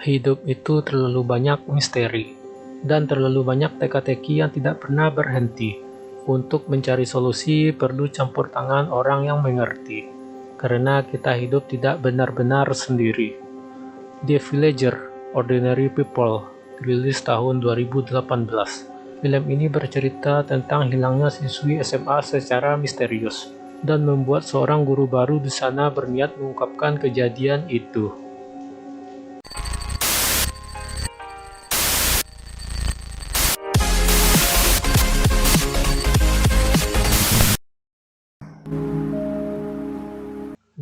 Hidup itu terlalu banyak misteri, dan terlalu banyak teka-teki yang tidak pernah berhenti. Untuk mencari solusi, perlu campur tangan orang yang mengerti. Karena kita hidup tidak benar-benar sendiri. The Villager, Ordinary People, rilis tahun 2018. Film ini bercerita tentang hilangnya siswi SMA secara misterius, dan membuat seorang guru baru di sana berniat mengungkapkan kejadian itu.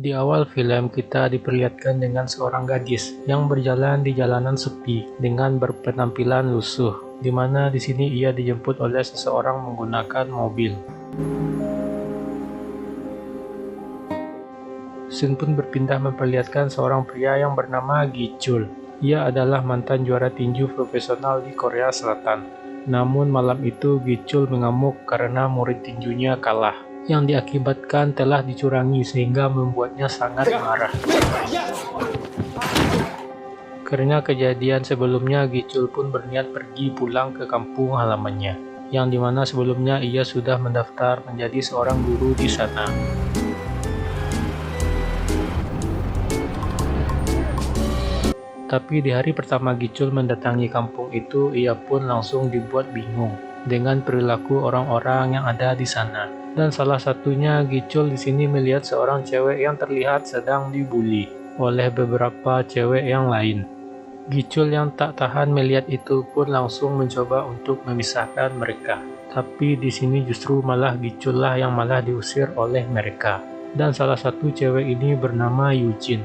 Di awal film, kita diperlihatkan dengan seorang gadis yang berjalan di jalanan sepi dengan berpenampilan lusuh, di mana di sini ia dijemput oleh seseorang menggunakan mobil. Scene pun berpindah memperlihatkan seorang pria yang bernama Gi-chul. Ia adalah mantan juara tinju profesional di Korea Selatan. Namun malam itu Gi-chul mengamuk karena murid tinjunya kalah, yang diakibatkan telah dicurangi sehingga membuatnya sangat marah. Karena kejadian sebelumnya, Gi-chul pun berniat pergi pulang ke kampung halamannya, yang dimana sebelumnya ia sudah mendaftar menjadi seorang guru di sana. Tapi di hari pertama Gi-chul mendatangi kampung itu, ia pun langsung dibuat bingung dengan perilaku orang-orang yang ada di sana. Dan salah satunya, Gi-chul di sini melihat seorang cewek yang terlihat sedang dibully oleh beberapa cewek yang lain. Gi-chul yang tak tahan melihat itu pun langsung mencoba untuk memisahkan mereka. Tapi di sini justru malah Gi-chul lah yang malah diusir oleh mereka. Dan salah satu cewek ini bernama Yujin.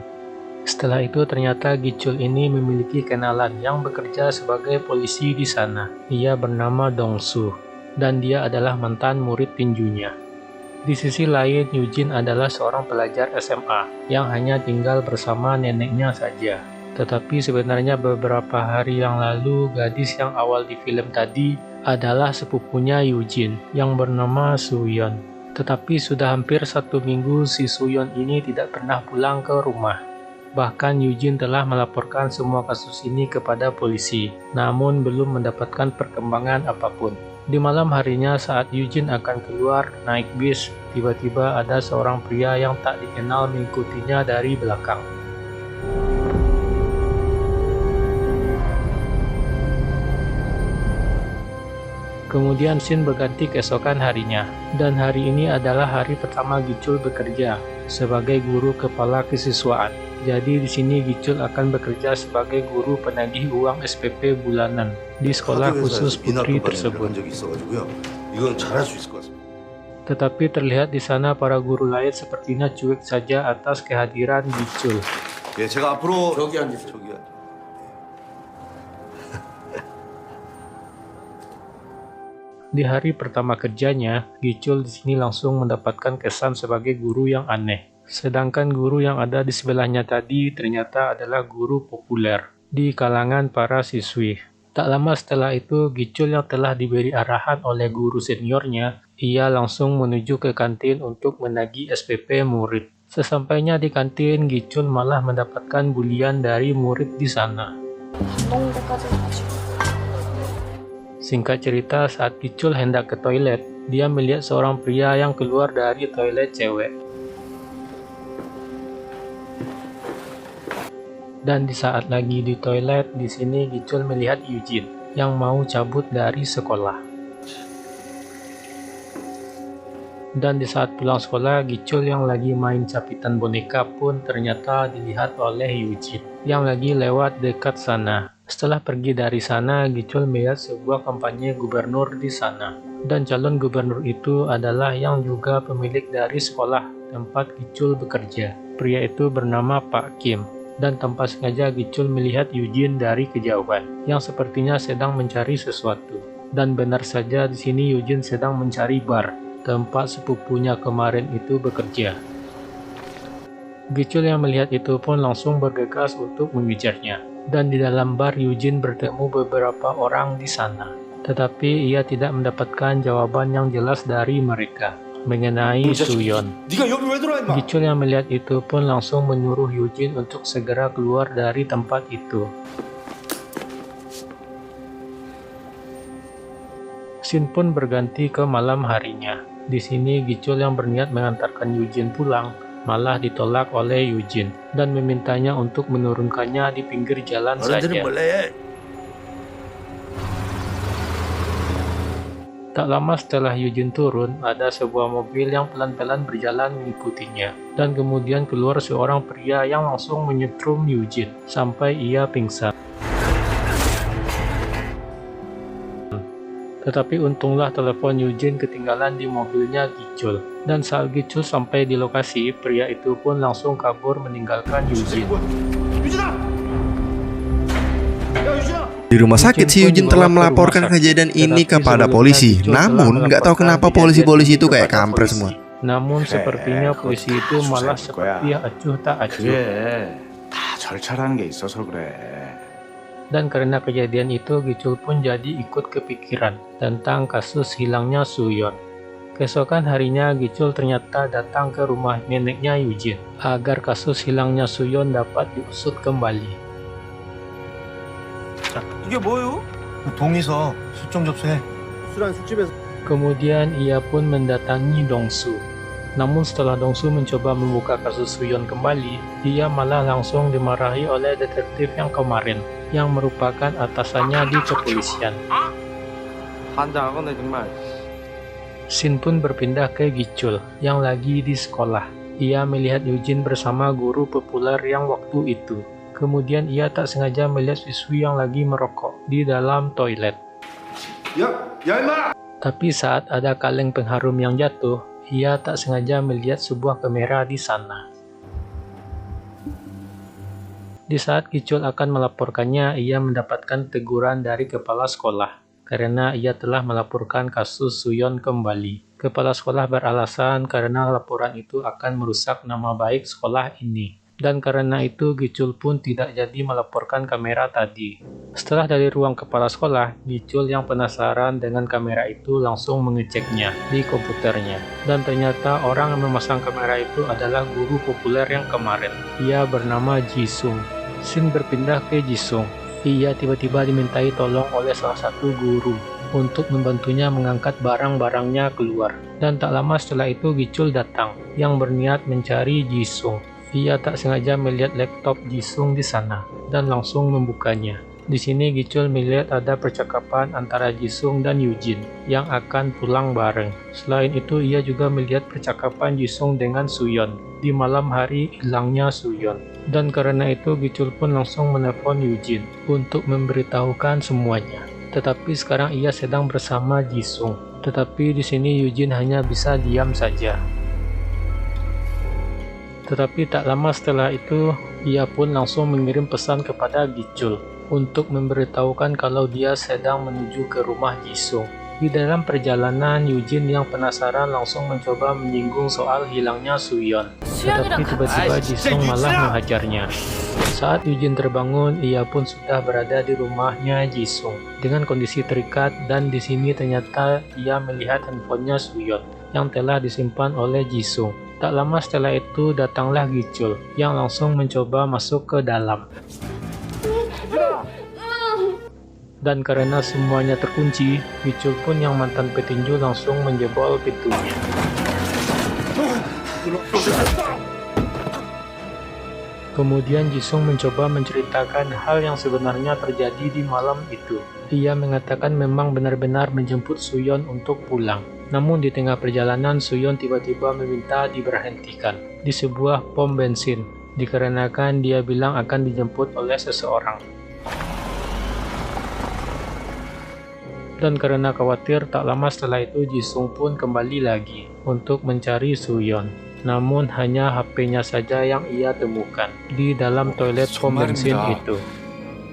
Setelah itu ternyata Gi-chul ini memiliki kenalan yang bekerja sebagai polisi di sana. Ia bernama Dong-su, dan dia adalah mantan murid tinjunya. Di sisi lain, Yujin adalah seorang pelajar SMA yang hanya tinggal bersama neneknya saja. Tetapi sebenarnya beberapa hari yang lalu, gadis yang awal di film tadi adalah sepupunya Yujin yang bernama Suyeon. Tetapi sudah hampir 1 minggu si Suyeon ini tidak pernah pulang ke rumah. Bahkan Yujin telah melaporkan semua kasus ini kepada polisi, namun belum mendapatkan perkembangan apapun. Di malam harinya saat Yujin akan keluar naik bis, tiba-tiba ada seorang pria yang tak dikenal mengikutinya dari belakang. Kemudian scene berganti keesokan harinya, dan hari ini adalah hari pertama Gi-chul bekerja sebagai guru kepala kesiswaan. Jadi di sini Gi-chul akan bekerja sebagai guru penagih uang SPP bulanan di sekolah khusus putri tersebut. Tetapi terlihat di sana para guru lain sepertinya cuek saja atas kehadiran Gi-chul. Di hari pertama kerjanya, Gi-chul di sini langsung mendapatkan kesan sebagai guru yang aneh. Sedangkan guru yang ada di sebelahnya tadi ternyata adalah guru populer di kalangan para siswi. Tak lama setelah itu, Gi-chul yang telah diberi arahan oleh guru seniornya, ia langsung menuju ke kantin untuk menagih SPP murid. Sesampainya di kantin, Gi-chul malah mendapatkan bulian dari murid di sana. Singkat cerita, saat Gi-chul hendak ke toilet, dia melihat seorang pria yang keluar dari toilet cewek. Dan di saat lagi di toilet, di sini Gi-chul melihat Yujin yang mau cabut dari sekolah. Dan di saat pulang sekolah, Gi-chul yang lagi main capitan boneka pun ternyata dilihat oleh Yujin yang lagi lewat dekat sana. Setelah pergi dari sana, Gi-chul melihat sebuah kampanye gubernur di sana. Dan calon gubernur itu adalah yang juga pemilik dari sekolah tempat Gi-chul bekerja. Pria itu bernama Pak Kim. Dan tanpa sengaja Gi-chul melihat Yujin dari kejauhan, yang sepertinya sedang mencari sesuatu. Dan benar saja di sini Yujin sedang mencari bar, tempat sepupunya kemarin itu bekerja. Gi-chul yang melihat itu pun langsung bergegas untuk mengejarnya. Dan di dalam bar Yujin bertemu beberapa orang di sana. Tetapi ia tidak mendapatkan jawaban yang jelas dari mereka. mengenai Suyon. 네가 여기 왜 들어와 임마? Gichul yang melihat itu pun langsung menyuruh Yujin untuk segera keluar dari tempat itu. Scene pun berganti ke malam harinya. Di sini Gichul yang berniat mengantarkan Yujin pulang malah ditolak oleh Yujin dan memintanya untuk menurunkannya di pinggir jalan saja. Tak lama setelah Yujin turun, ada sebuah mobil yang pelan-pelan berjalan mengikutinya, dan kemudian keluar seorang pria yang langsung menyetrum Yujin sampai ia pingsan. Tetapi untunglah telepon Yujin ketinggalan di mobilnya Gichul, dan saat Gichul sampai di lokasi, pria itu pun langsung kabur meninggalkan Yujin. Di rumah sakit, si Yujin telah melaporkan kejadian ini kepada polisi. Namun, nggak tahu kenapa polisi-polisi itu kayak kampret semua. Namun sepertinya polisi itu malah seperti acuh tak acuh. 다 절차라는 게 있어서 그래. Dan karena kejadian itu, Gichul pun jadi ikut kepikiran tentang kasus hilangnya Suyon. Keesokan harinya, Gichul ternyata datang ke rumah neneknya Yujin agar kasus hilangnya Suyon dapat diusut kembali. 이게 뭐예요? 동의서 실종 접수해. 술한 술집에서. Kemudian ia pun mendatangi Dongsu. Namun setelah Dongsu mencoba membuka kasus Suyon kembali, ia malah langsung dimarahi oleh detektif yang kemarin, yang merupakan atasannya di kepolisian. 환장하거네 정말. Scene pun berpindah ke Gichul, yang lagi di sekolah. Ia melihat Yujin bersama guru populer yang waktu itu. Kemudian ia tak sengaja melihat siswi yang lagi merokok di dalam toilet. 야 임마! Tapi saat ada kaleng pengharum yang jatuh, ia tak sengaja melihat sebuah kamera di sana. Di saat Gichul akan melaporkannya, ia mendapatkan teguran dari kepala sekolah karena ia telah melaporkan kasus Suyon kembali. Kepala sekolah beralasan karena laporan itu akan merusak nama baik sekolah ini. Dan karena itu Gichul pun tidak jadi melaporkan kamera tadi. Setelah dari ruang kepala sekolah, Gichul yang penasaran dengan kamera itu langsung mengeceknya di komputernya. Dan ternyata orang yang memasang kamera itu adalah guru populer yang kemarin. Ia bernama Jisung. Scene berpindah ke Jisung. Ia tiba-tiba dimintai tolong oleh salah satu guru untuk membantunya mengangkat barang-barangnya keluar. Dan tak lama setelah itu Gichul datang yang berniat mencari Jisung. Ia tak sengaja melihat laptop Jisung di sana dan langsung membukanya. Di sini Gichul melihat ada percakapan antara Jisung dan Yujin yang akan pulang bareng. Selain itu, ia juga melihat percakapan Jisung dengan Suyon di malam hari hilangnya Suyon. Dan karena itu Gichul pun langsung menelpon Yujin untuk memberitahukan semuanya. Tetapi sekarang ia sedang bersama Jisung. Tetapi di sini Yujin hanya bisa diam saja. Tetapi tak lama setelah itu, ia pun langsung mengirim pesan kepada Gichul untuk memberitahukan kalau dia sedang menuju ke rumah Jisung. Di dalam perjalanan, Yujin yang penasaran langsung mencoba menyinggung soal hilangnya Suyon. Tetapi tiba-tiba Jisung malah menghajarnya. Saat Yujin terbangun, ia pun sudah berada di rumahnya Jisung dengan kondisi terikat, dan di sini ternyata ia melihat handphonenya Suyon yang telah disimpan oleh Jisung. Tak lama setelah itu datanglah Gichul yang langsung mencoba masuk ke dalam. Dan karena semuanya terkunci, Gichul pun yang mantan petinju langsung menjebol pintunya. Kemudian Jisung mencoba menceritakan hal yang sebenarnya terjadi di malam itu. Ia mengatakan memang benar-benar menjemput Suyon untuk pulang. Namun di tengah perjalanan, Suyon tiba-tiba meminta diberhentikan di sebuah pom bensin, dikarenakan dia bilang akan dijemput oleh seseorang. Dan karena khawatir, tak lama setelah itu Jisung pun kembali lagi untuk mencari Suyon. Namun hanya HP-nya saja yang ia temukan di dalam toilet pom bensin itu.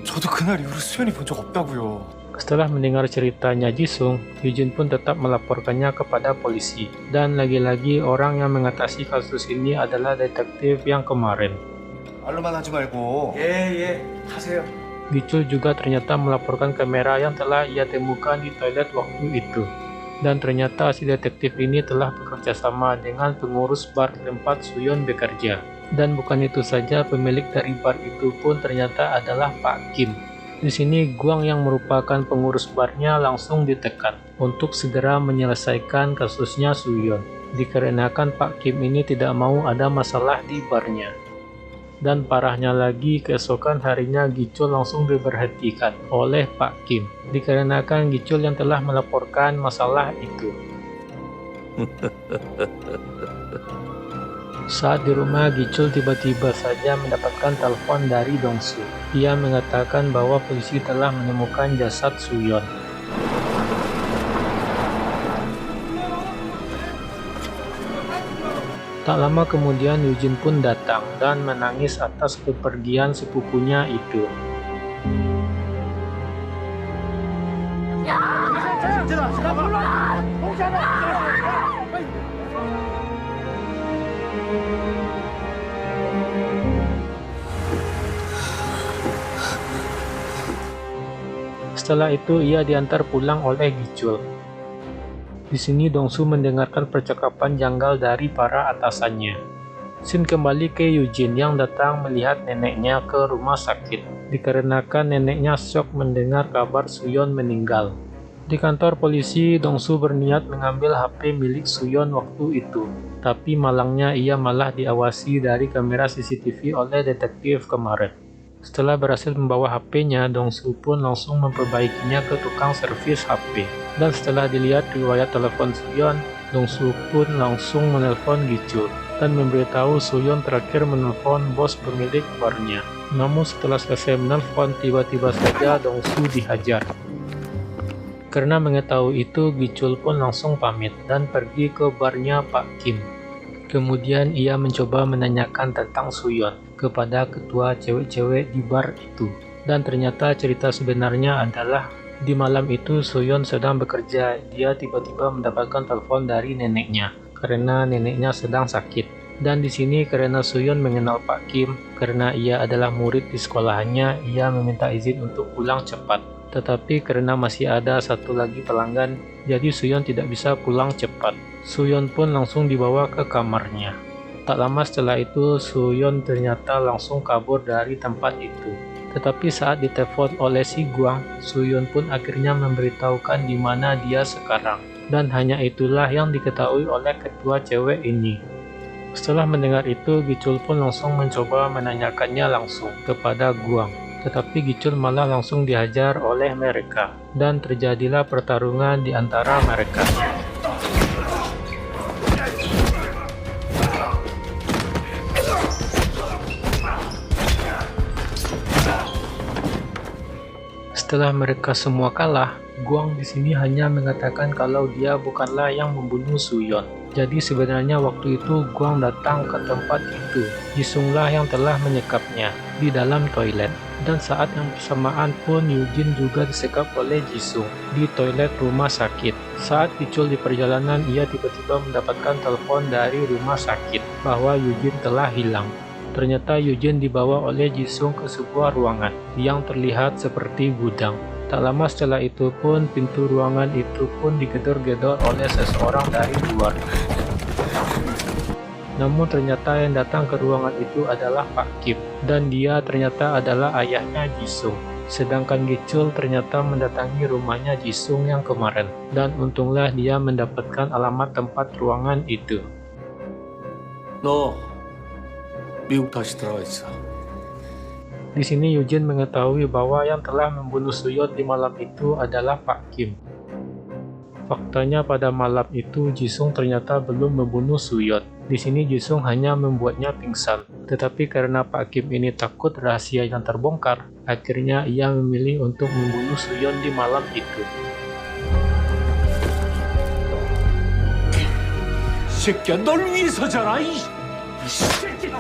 저도 그날 이후로 수연이 본 적 없다고요. Setelah mendengar ceritanya Jisung, Yujin pun tetap melaporkannya kepada polisi. Dan lagi-lagi orang yang mengatasi kasus ini adalah detektif yang kemarin. 말로만 하지 말고. 예 하세요. Gichul juga ternyata melaporkan kamera yang telah ia temukan di toilet waktu itu. Dan ternyata si detektif ini telah bekerja sama dengan pengurus bar tempat Suyon bekerja. Dan bukan itu saja, pemilik dari bar itu pun ternyata adalah Pak Kim. Di sini Guang yang merupakan pengurus barnya langsung ditekan untuk segera menyelesaikan kasusnya Suyon, dikarenakan Pak Kim ini tidak mau ada masalah di barnya. Dan parahnya lagi, keesokan harinya Gichul langsung diberhentikan oleh Pak Kim, dikarenakan Gichul yang telah melaporkan masalah itu. Saat di rumah, Gichul tiba-tiba saja mendapatkan telepon dari Dongsu. Ia mengatakan bahwa polisi telah menemukan jasad Suyon. Tak lama kemudian Yujin pun datang dan menangis atas kepergian sepupunya itu. Setelah itu ia diantar pulang oleh Gichul. Di sini Dongsu mendengarkan percakapan janggal dari para atasannya. Shin kembali ke Yujin yang datang melihat neneknya ke rumah sakit, dikarenakan neneknya syok mendengar kabar Suyon meninggal. Di kantor polisi, Dongsu berniat mengambil HP milik Suyon waktu itu, tapi malangnya ia malah diawasi dari kamera CCTV oleh detektif kemarin. Setelah berhasil membawa HP-nya, Dongsu pun langsung memperbaikinya ke tukang servis HP. Dan setelah dilihat riwayat telepon Suyon, Dongsu pun langsung menelpon Gichul dan memberitahu Suyon terakhir menelpon bos pemilik barnya. Namun setelah selesai menelpon, tiba-tiba saja Dongsu dihajar. Karena mengetahui itu, Gichul pun langsung pamit dan pergi ke barnya Pak Kim. Kemudian ia mencoba menanyakan tentang Suyon kepada ketua cewek-cewek di bar itu. Dan ternyata cerita sebenarnya adalah di malam itu Suyon sedang bekerja. Dia tiba-tiba mendapatkan telepon dari neneknya karena neneknya sedang sakit. Dan di sini karena Suyon mengenal Pak Kim, karena ia adalah murid di sekolahannya, ia meminta izin untuk pulang cepat. Tetapi karena masih ada satu lagi pelanggan, jadi Suyon tidak bisa pulang cepat. Suyon pun langsung dibawa ke kamarnya. Tak lama setelah itu, Suyon ternyata langsung kabur dari tempat itu. Tetapi saat ditelepon oleh si Guang, Suyon pun akhirnya memberitahukan di mana dia sekarang. Dan hanya itulah yang diketahui oleh ketua cewek ini. Setelah mendengar itu, Gichul pun langsung mencoba menanyakannya langsung kepada Guang. Tetapi Gichul malah langsung dihajar oleh mereka. Dan terjadilah pertarungan di antara mereka. Setelah mereka semua kalah, Guang di sini hanya mengatakan kalau dia bukanlah yang membunuh Suyon. Jadi sebenarnya waktu itu Guang datang ke tempat itu. Jisunglah yang telah menyekapnya di dalam toilet. Dan saat yang bersamaan pun Yujin juga disekap oleh Jisung di toilet rumah sakit. Saat Gichul di perjalanan, ia tiba-tiba mendapatkan telepon dari rumah sakit bahwa Yujin telah hilang. Ternyata Yujin dibawa oleh Jisung ke sebuah ruangan yang terlihat seperti gudang. Tak lama setelah itu pun pintu ruangan itu pun digedor-gedor oleh seseorang dari luar. Namun ternyata yang datang ke ruangan itu adalah Pak Kim, dan dia ternyata adalah ayahnya Jisung. Sedangkan Gichul ternyata mendatangi rumahnya Jisung yang kemarin, dan untunglah dia mendapatkan alamat tempat ruangan itu. 너 미국 다시 들어가 있어. Di sini Yujin mengetahui bahwa yang telah membunuh Suyon di malam itu adalah Pak Kim. Faktanya pada malam itu Jisung ternyata belum membunuh Suyon. Di sini Jisung hanya membuatnya pingsan. Tetapi karena Pak Kim ini takut rahasia yang terbongkar, akhirnya ia memilih untuk membunuh Suyon di malam itu. 새끼야, 널 위해서잖아. 이 새끼.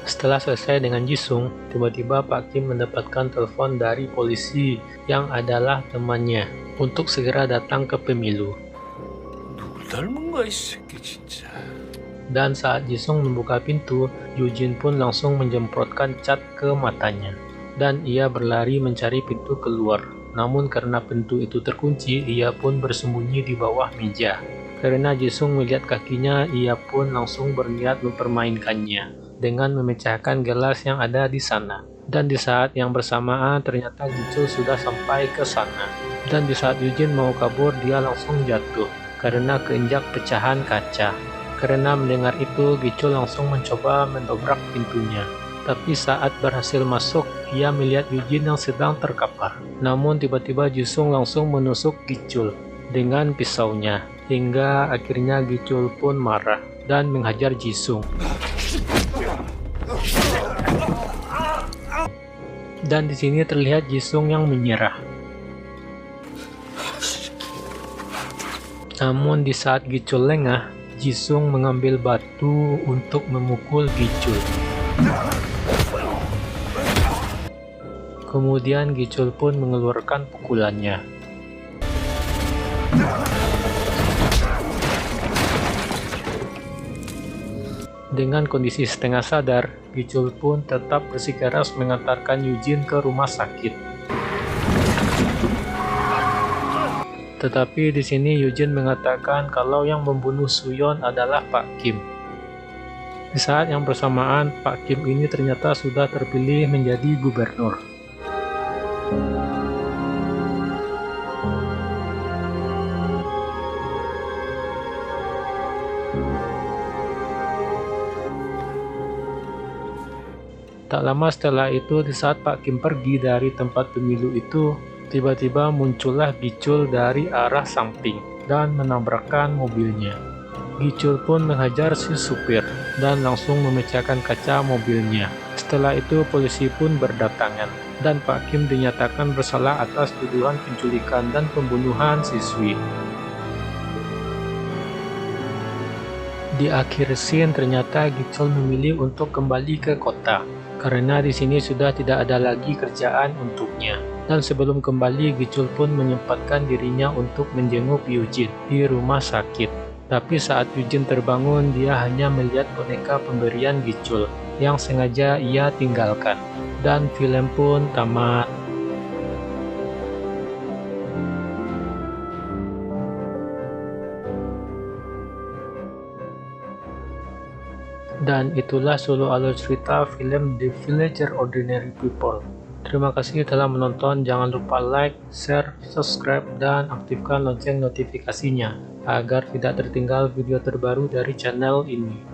Setelah selesai dengan Jisung, tiba-tiba Pak Kim mendapatkan telepon dari polisi yang adalah temannya untuk segera datang ke pemilu. 누굴 닮은 거야, 이 새끼 진짜. Dan saat Jisung membuka pintu, Yujin pun langsung menjemprotkan cat ke matanya. dan ia berlari mencari pintu keluar. Namun karena pintu itu terkunci, ia pun bersembunyi di bawah meja. Karena Jisung melihat kakinya, ia pun langsung berniat mempermainkannya dengan memecahkan gelas yang ada di sana. Dan di saat yang bersamaan ternyata Gichul sudah sampai ke sana. Dan di saat Eugene mau kabur, dia langsung jatuh karena keinjak pecahan kaca. Karena mendengar itu, Gichul langsung mencoba mendobrak pintunya. Tapi saat berhasil masuk, ia melihat Eugene yang sedang terkapar. Namun tiba-tiba Jisung langsung menusuk Gichul dengan pisaunya, hingga akhirnya Gichul pun marah dan menghajar Jisung. Dan di sini terlihat Jisung yang menyerah. Namun di saat Gichul lengah, Jisung mengambil batu untuk memukul Gichul. Kemudian Gichul pun mengeluarkan pukulannya. Dengan kondisi setengah sadar, Gichul pun tetap bersikeras mengantarkan Eugene ke rumah sakit. Tetapi di sini Eugene mengatakan kalau yang membunuh Suyeon adalah Pak Kim. Di saat yang bersamaan, Pak Kim ini ternyata sudah terpilih menjadi gubernur. Tak lama setelah itu, di saat Pak Kim pergi dari tempat pemilu itu, tiba-tiba muncullah Gichul dari arah samping dan menabrakkan mobilnya. Gichul pun menghajar si supir dan langsung memecahkan kaca mobilnya. Setelah itu polisi pun berdatangan dan Pak Kim dinyatakan bersalah atas tuduhan penculikan dan pembunuhan siswi. Di akhir scene ternyata Gichul memilih untuk kembali ke kota karena di sini sudah tidak ada lagi kerjaan untuknya. Dan sebelum kembali, Gichul pun menyempatkan dirinya untuk menjenguk Eugene di rumah sakit. Tapi saat Eugene terbangun, dia hanya melihat boneka pemberian Gichul yang sengaja ia tinggalkan. Dan film pun tamat. Dan itulah solo alur cerita film The Villager Ordinary People. Terima kasih telah menonton. Jangan lupa like, share, subscribe, dan aktifkan lonceng notifikasinya agar tidak tertinggal video terbaru dari channel ini.